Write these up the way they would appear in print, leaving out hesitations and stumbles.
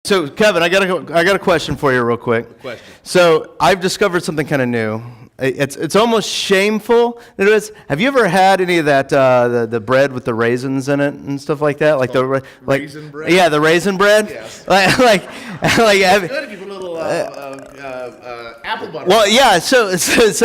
So Kevin, I got a question for you real quick. Question. So I've discovered something kind of new. It's almost shameful. Have you ever had any of that the bread with the raisins in it and stuff like that? Like raisin bread? Yeah, the raisin bread. Yes. like It's good if you put a little apple butter. Well, yeah. So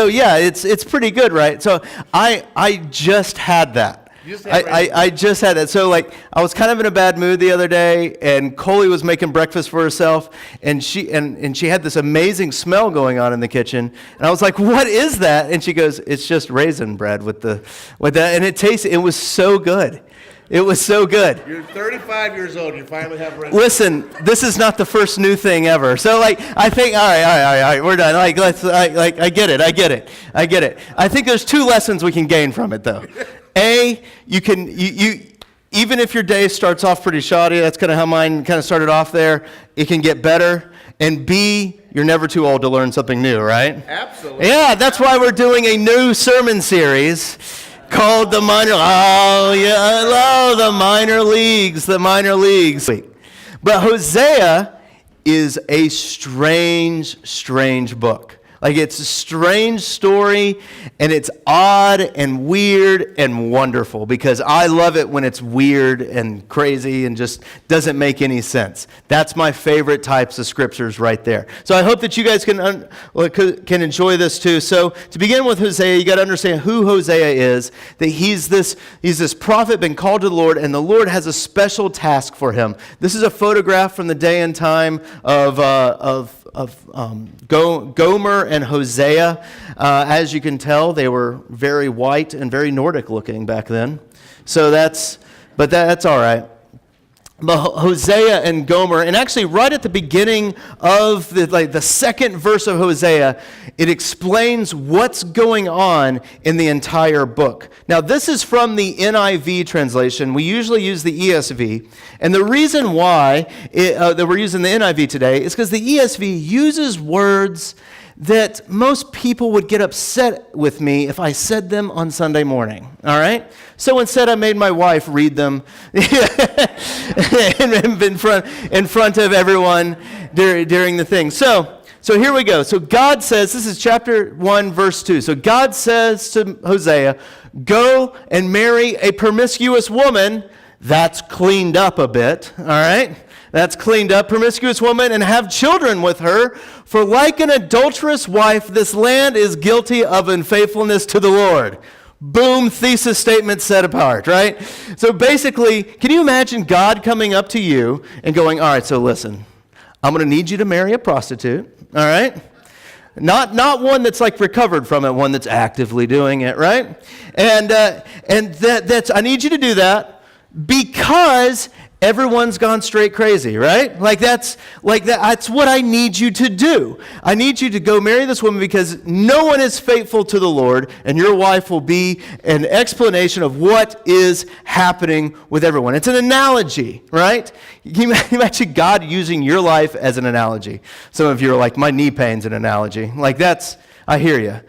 yeah, it's pretty good, right? So I just had that. I just had that. So like I was kind of in a bad mood the other day, and Coley was making breakfast for herself, and she had this amazing smell going on in the kitchen, and I was like, "What is that?" And she goes, "It's just raisin bread with that," and it was so good. It was so good. You're 35 years old. You finally have raisin. Listen, this is not the first new thing ever. So like, I think, all right, we're done. Like, I get it. I think there's two lessons we can gain from it, though. A, you even if your day starts off pretty shoddy, that's kind of how mine kind of started off there, it can get better. And B, you're never too old to learn something new, right? Absolutely. Yeah, that's why we're doing a new sermon series called the Minor Leagues. But Hosea is a strange book. Like, it's a strange story, and it's odd and weird and wonderful, because I love it when it's weird and crazy and just doesn't make any sense. That's my favorite types of scriptures right there. So I hope that you guys can enjoy this too. So to begin with Hosea, you got to understand who Hosea is, that he's this prophet been called to the Lord, and the Lord has a special task for him. This is a photograph from the day and time of Gomer and Hosea. As you can tell, they were very white and very Nordic looking back then. So that's all right. But Hosea and Gomer, and actually right at the beginning of the second verse of Hosea, it explains what's going on in the entire book. Now, this is from the NIV translation. We usually use the ESV. And the reason why that we're using the NIV today is because the ESV uses words that most people would get upset with me if I said them on Sunday morning, all right? So instead, I made my wife read them in front of everyone during the thing. So here we go. So God says, this is chapter 1, verse 2. So God says to Hosea, "Go and marry a promiscuous woman." That's cleaned up a bit, all right? That's cleaned up. "Promiscuous woman, and have children with her. For like an adulterous wife, this land is guilty of unfaithfulness to the Lord." Boom, thesis statement set apart, right? So basically, can you imagine God coming up to you and going, "All right, so listen, I'm going to need you to marry a prostitute, all right? Not one that's like recovered from it, one that's actively doing it, right? And that's I need you to do that because everyone's gone straight crazy, right? That's what I need you to do. I need you to go marry this woman because no one is faithful to the Lord, and your wife will be an explanation of what is happening with everyone. It's an analogy, right? Can you imagine God using your life as an analogy? Some of you are like, "My knee pain's an analogy." I hear you.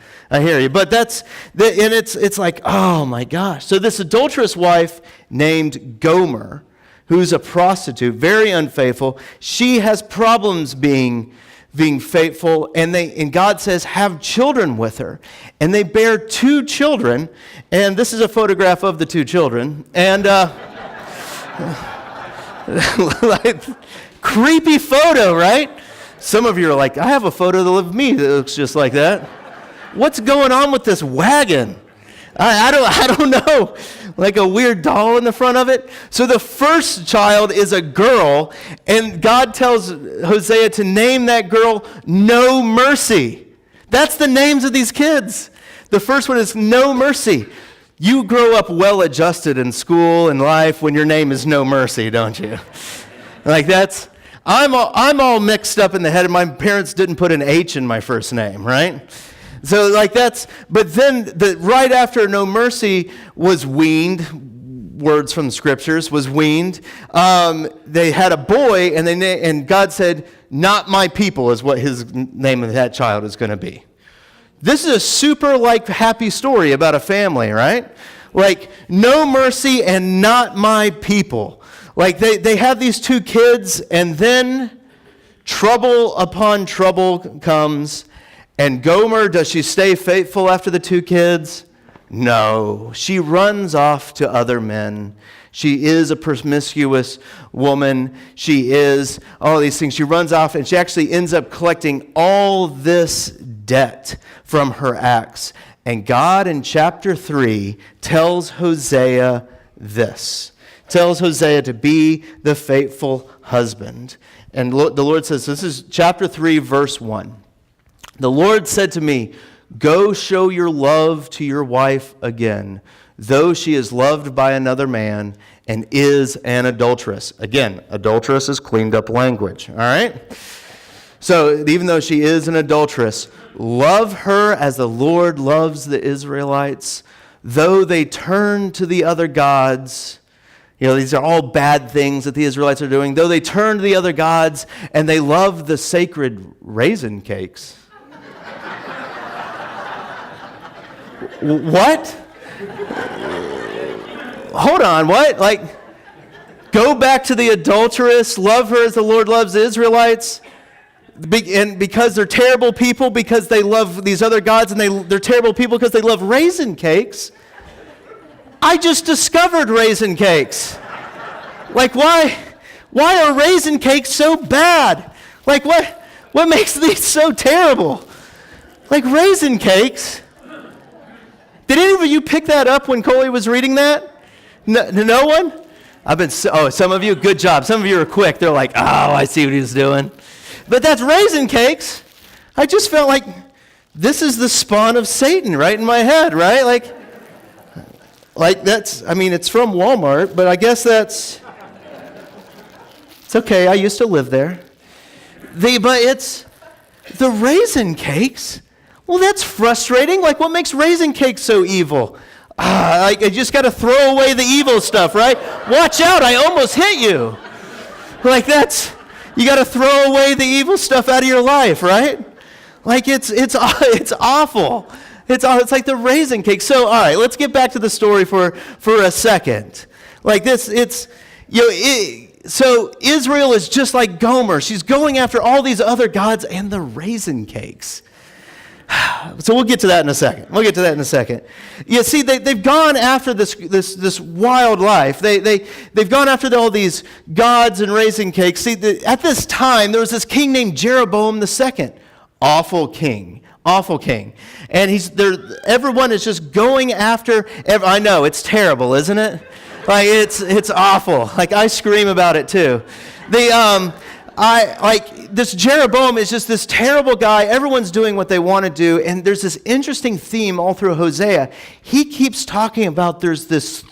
But it's like, oh my gosh. So this adulterous wife named Gomer, who's a prostitute, very unfaithful, she has problems being faithful, and God says, have children with her. And they bear 2 children, and this is a photograph of the 2 children. And creepy photo, right? Some of you are like, "I have a photo of me that looks just like that." What's going on with this wagon? I don't know. Like a weird doll in the front of it. So the first child is a girl, and God tells Hosea to name that girl No Mercy. That's the names of these kids. The first one is No Mercy. You grow up well-adjusted in school and life when your name is No Mercy, don't you? I'm all mixed up in the head, and my parents didn't put an H in my first name, right? So but then right after No Mercy was weaned, words from the scriptures, was weaned, they had a boy, and God said, "Not my people" is what his name of that child is going to be. This is a super happy story about a family, right? No mercy and not my people. They have these 2 kids, and then Trouble upon trouble comes. And Gomer, does she stay faithful after the 2 kids? No. She runs off to other men. She is a promiscuous woman. She is all these things. She runs off, and she actually ends up collecting all this debt from her acts. And God in chapter 3 tells Hosea this. Tells Hosea to be the faithful husband. And the Lord says, this is chapter 3, verse 1. The Lord said to me, go show your love to your wife again, though she is loved by another man and is an adulteress. Again, adulteress is cleaned up language, all right? So even though she is an adulteress, love her as the Lord loves the Israelites, though they turn to the other gods. You know, these are all bad things that the Israelites are doing. Though they turn to the other gods and they love the sacred raisin cakes. What? Hold on, what? Like, go back to the adulteress, love her as the Lord loves the Israelites, and because they're terrible people, because they love these other gods, and they're terrible people because they love raisin cakes. I just discovered raisin cakes. Like, why are raisin cakes so bad? Like, what makes these so terrible? Like, raisin cakes? Did any of you pick that up when Coley was reading that? No one? Some of you, good job. Some of you are quick. They're like, oh, I see what he was doing. But that's raisin cakes. I just felt like this is the spawn of Satan right in my head, right? Like that's, I mean, it's from Walmart, but I guess it's okay. I used to live there. But it's the raisin cakes. Well, that's frustrating. Like, what makes raisin cakes so evil? Like, I just got to throw away the evil stuff, right? Watch out, I almost hit you. Like, you got to throw away the evil stuff out of your life, right? Like, it's awful. It's like the raisin cake. So, all right, let's get back to the story for a second. Like this, so Israel is just like Gomer. She's going after all these other gods and the raisin cakes. So we'll get to that in a second. You see, they've gone after this wild life. They've gone after all these gods and raisin cakes. See, at this time, there was this king named Jeroboam II. Awful king. And everyone is just going after, I know, it's terrible, isn't it? Like, it's awful. Like, I scream about it too. This Jeroboam is just this terrible guy. Everyone's doing what they want to do. And there's this interesting theme all through Hosea. He keeps talking about there's this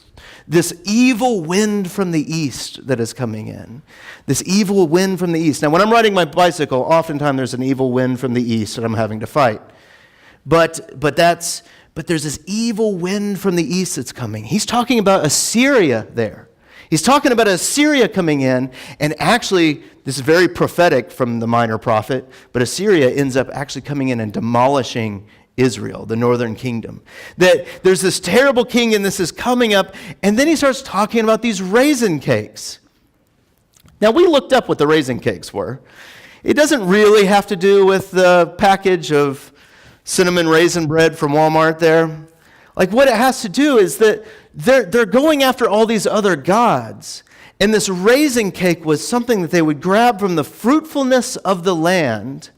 evil wind from the east that is coming in. This evil wind from the east. Now, when I'm riding my bicycle, oftentimes there's an evil wind from the east that I'm having to fight. But there's this evil wind from the east that's coming. He's talking about Assyria there. He's talking about Assyria coming in, and actually, this is very prophetic from the minor prophet, but Assyria ends up actually coming in and demolishing Israel, the northern kingdom. That there's this terrible king, and this is coming up, and then he starts talking about these raisin cakes. Now, we looked up what the raisin cakes were. It doesn't really have to do with the package of cinnamon raisin bread from Walmart there. Like, what it has to do is that they're going after all these other gods. And this raisin cake was something that they would grab from the fruitfulness of the land,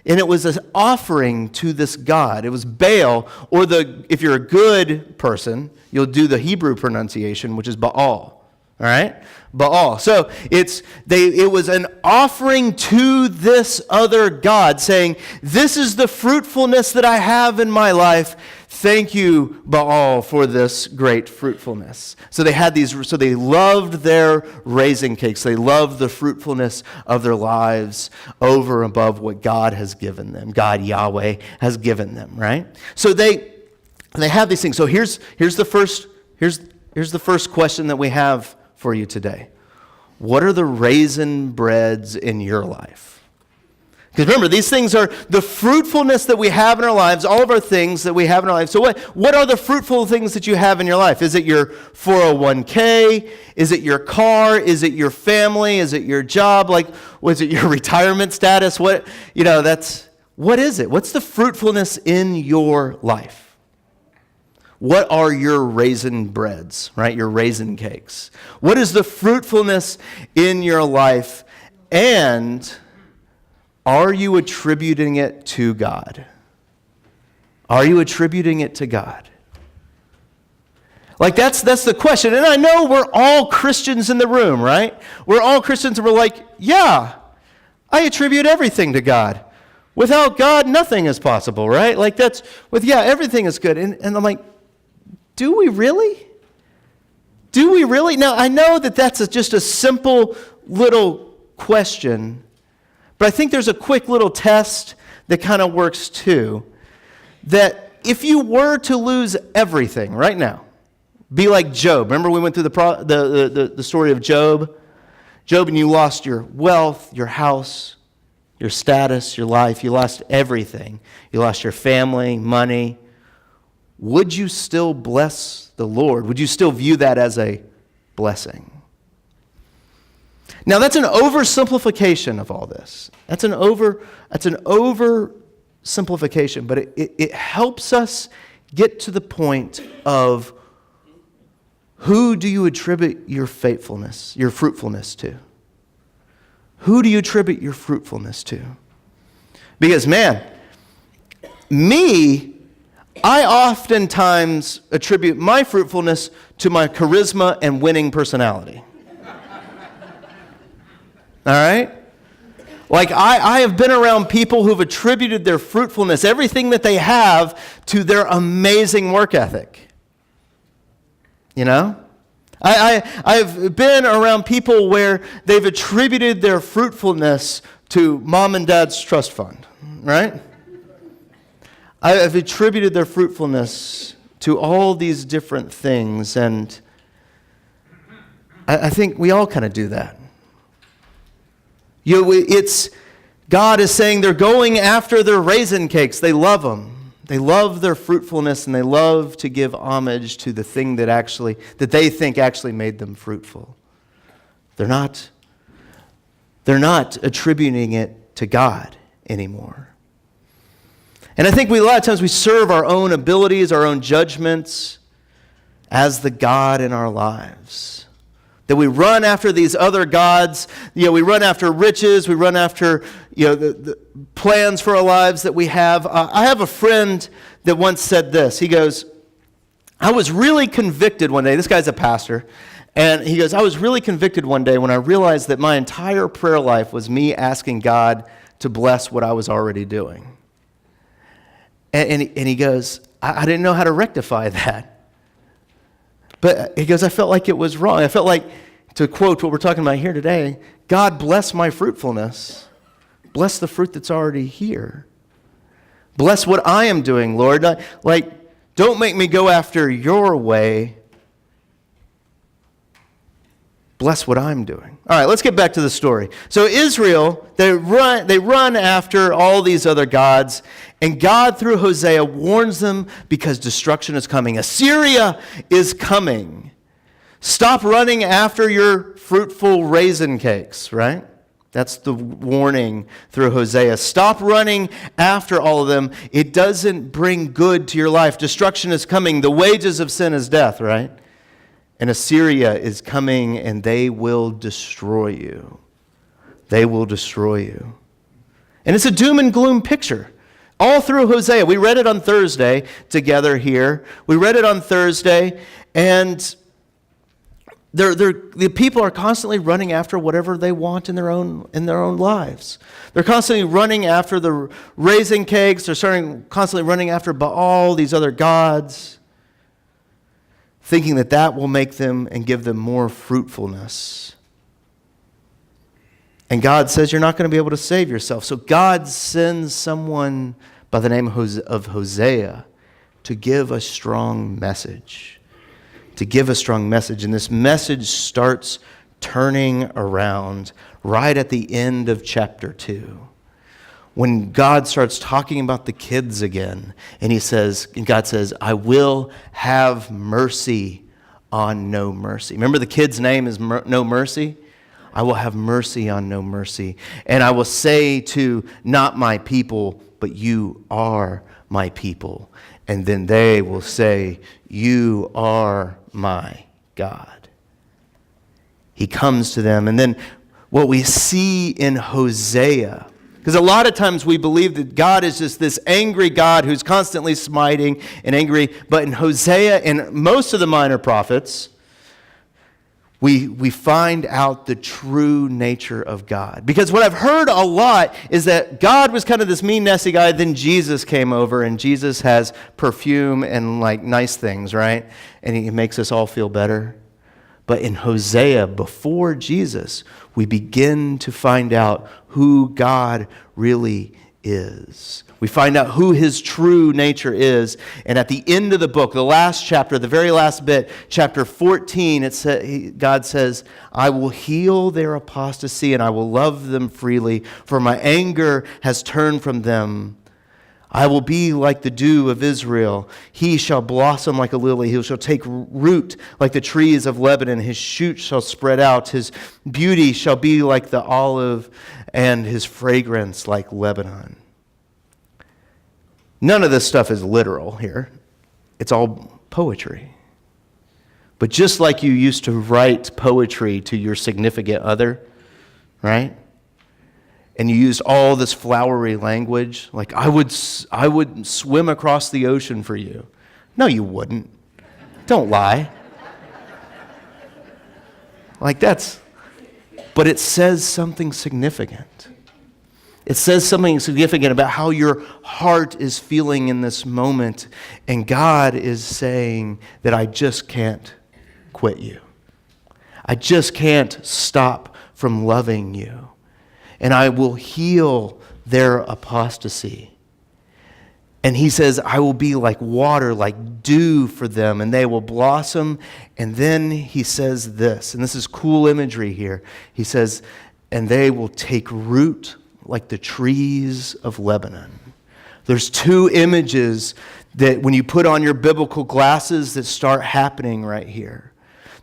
and it was an offering to this god. It was Baal, or if you're a good person, you'll do the Hebrew pronunciation, which is Baal. All right? Baal. So it was an offering to this other god, saying, this is the fruitfulness that I have in my life. Thank you, Baal, for this great fruitfulness. So they loved their raisin cakes. They loved the fruitfulness of their lives over and above what God has given them. God, Yahweh, has given them, right? So they have these things. So here's the first question that we have for you today. What are the raisin breads in your life? Because remember, these things are the fruitfulness that we have in our lives, all of our things that we have in our lives. So what are the fruitful things that you have in your life? Is it your 401k? Is it your car? Is it your family? Is it your job? Was it your retirement status? What is it? What's the fruitfulness in your life? What are your raisin breads, right? Your raisin cakes. What is the fruitfulness in your life? And are you attributing it to God? Are you attributing it to God? That's the question. And I know we're all Christians in the room, right? We're all Christians and we're like, yeah, I attribute everything to God. Without God, nothing is possible, right? Everything is good. And I'm like, do we really? Do we really? Now, I know that that's just a simple little question, but I think there's a quick little test that kind of works too. That if you were to lose everything right now, be like Job. Remember we went through the story of Job? Job, and you lost your wealth, your house, your status, your life. You lost everything. You lost your family, money. Would you still bless the Lord? Would you still view that as a blessing? Now, that's an oversimplification of all this. That's an oversimplification, but it helps us get to the point of who do you attribute your faithfulness, your fruitfulness to? Who do you attribute your fruitfulness to? Because, man, I oftentimes attribute my fruitfulness to my charisma and winning personality. All right? I have been around people who've attributed their fruitfulness, everything that they have, to their amazing work ethic. You know? I've been around people where they've attributed their fruitfulness to mom and dad's trust fund, right? I've attributed their fruitfulness to all these different things, and I think we all kind of do that. God is saying they're going after their raisin cakes. They love them. They love their fruitfulness, and they love to give homage to the thing that they think actually made them fruitful. They're not attributing it to God anymore. And I think a lot of times we serve our own abilities, our own judgments as the God in our lives. That we run after these other gods. We run after riches. We run after the plans for our lives that we have. I have a friend that once said this. He goes, I was really convicted one day. This guy's a pastor. And he goes, I was really convicted one day when I realized that my entire prayer life was me asking God to bless what I was already doing. And he goes, I didn't know how to rectify that. But he goes, I felt like it was wrong. I felt like, to quote what we're talking about here today, God bless my fruitfulness. Bless the fruit that's already here. Bless what I am doing, Lord. Don't make me go after your way. Bless what I'm doing. All right, let's get back to the story. So Israel, they run after all these other gods, and God, through Hosea, warns them because destruction is coming. Assyria is coming. Stop running after your fruitful raisin cakes, right? That's the warning through Hosea. Stop running after all of them. It doesn't bring good to your life. Destruction is coming. The wages of sin is death, right? And Assyria is coming, and they will destroy you. They will destroy you. And it's a doom and gloom picture. All through Hosea. We read it on Thursday together here. We read it on Thursday, and the people are constantly running after whatever they want in their own lives. They're constantly running after the raisin cakes. They're constantly running after Baal, these other gods, thinking that will make them and give them more fruitfulness. And God says you're not going to be able to save yourself. So God sends someone by the name of Hosea to give a strong message. To give a strong message. And this message starts turning around right at the end of chapter 2. when God starts talking about the kids again, and God says, I will have mercy on no mercy. Remember the kid's name is No Mercy? I will have mercy on no mercy. And I will say to not my people, but you are my people. And then they will say, you are my God. He comes to them. And then what we see in Hosea, because a lot of times we believe that God is just this angry God who's constantly smiting and angry. But in Hosea and most of the minor prophets, we find out the true nature of God. Because what I've heard a lot is that God was kind of this mean, nasty guy, then Jesus came over, and Jesus has perfume and like nice things, right? And he makes us all feel better. But in Hosea, before Jesus, we begin to find out who God really is. We find out who his true nature is. And at the end of the book, the last chapter, the very last bit, chapter 14, God says, I will heal their apostasy and I will love them freely, for my anger has turned from them. I will be like the dew of Israel. He shall blossom like a lily. He shall take root like the trees of Lebanon. His shoots shall spread out. His beauty shall be like the olive, and his fragrance like Lebanon. None of this stuff is literal here. It's all poetry. But just like you used to write poetry to your significant other, right? And you used all this flowery language, like I would swim across the ocean for you. No, you wouldn't. Don't lie. But it says something significant. It says something significant about how your heart is feeling in this moment. And God is saying that I just can't quit you. I just can't stop from loving you. And I will heal their apostasy. And he says, I will be like water, like dew for them, and they will blossom. And then he says this, and this is cool imagery here. He says, and they will take root like the trees of Lebanon. There's two images that when you put on your biblical glasses that start happening right here.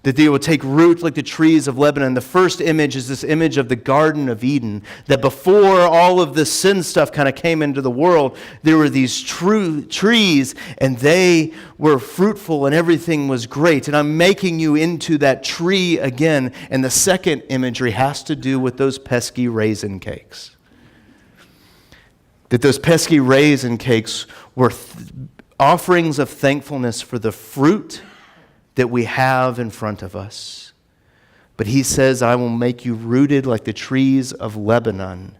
That they will take root like the trees of Lebanon. The first image is this image of the Garden of Eden. That before all of this sin stuff kind of came into the world, there were these true trees and they were fruitful and everything was great. And I'm making you into that tree again. And the second imagery has to do with those pesky raisin cakes. That those pesky raisin cakes were offerings of thankfulness for the fruit that we have in front of us. But he says, I will make you rooted like the trees of Lebanon,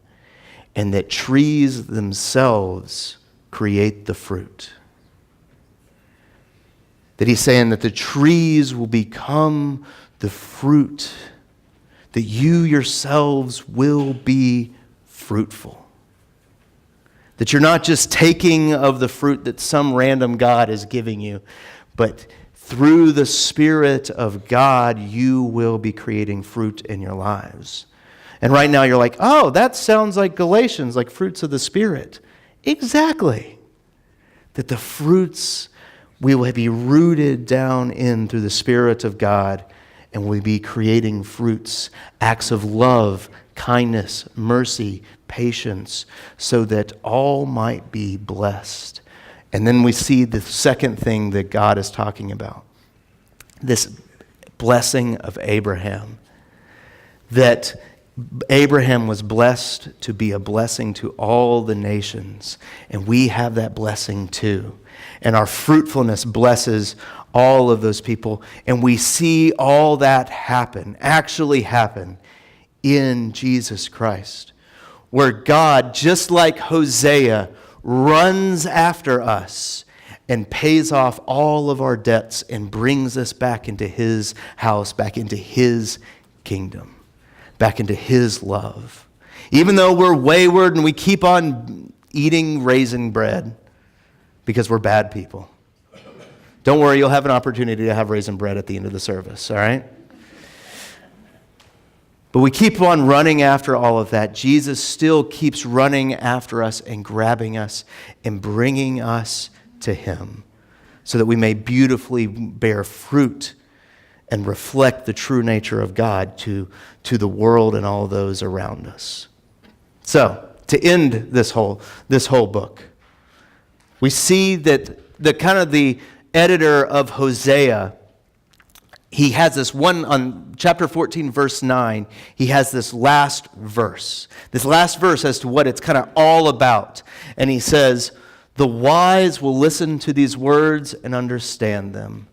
and that trees themselves create the fruit. That he's saying that the trees will become the fruit, that you yourselves will be fruitful. That you're not just taking of the fruit that some random God is giving you, but through the Spirit of God, you will be creating fruit in your lives. And right now you're like, oh, that sounds like Galatians, like fruits of the Spirit. Exactly. That the fruits, we will be rooted down in through the Spirit of God, and we'll be creating fruits, acts of love, kindness, mercy, patience, so that all might be blessed. And then we see the second thing that God is talking about, this blessing of Abraham. That Abraham was blessed to be a blessing to all the nations, and we have that blessing too. And our fruitfulness blesses all of those people, and we see all that actually happen in Jesus Christ, where God, just like Hosea, runs after us and pays off all of our debts and brings us back into his house, back into his kingdom, back into his love. Even though we're wayward and we keep on eating raisin bread because we're bad people. Don't worry, you'll have an opportunity to have raisin bread at the end of the service, all right? But we keep on running after all of that. Jesus still keeps running after us and grabbing us and bringing us to him so that we may beautifully bear fruit and reflect the true nature of God to the world and all those around us. So, to end this whole book, we see that the editor of Hosea, he has this one on chapter 14, verse 9. He has this last verse as to what it's kind of all about. And he says, "The wise will listen to these words and understand them,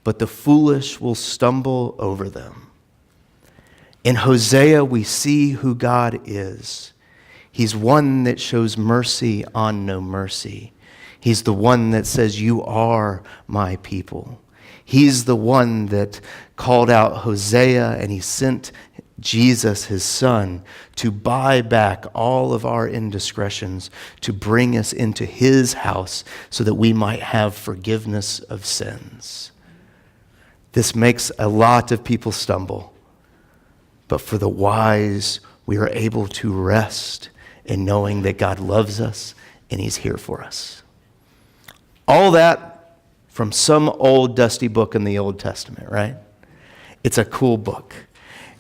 but the foolish will stumble over them." In Hosea, we see who God is. He's one that shows mercy on no mercy. He's the one that says, "You are my people." He's the one that called out Hosea, and he sent Jesus, his son, to buy back all of our indiscretions, to bring us into his house so that we might have forgiveness of sins. This makes a lot of people stumble, but for the wise, we are able to rest in knowing that God loves us and he's here for us. All that from some old dusty book in the Old Testament, right? It's a cool book.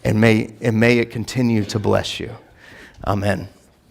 And may it continue to bless you. Amen.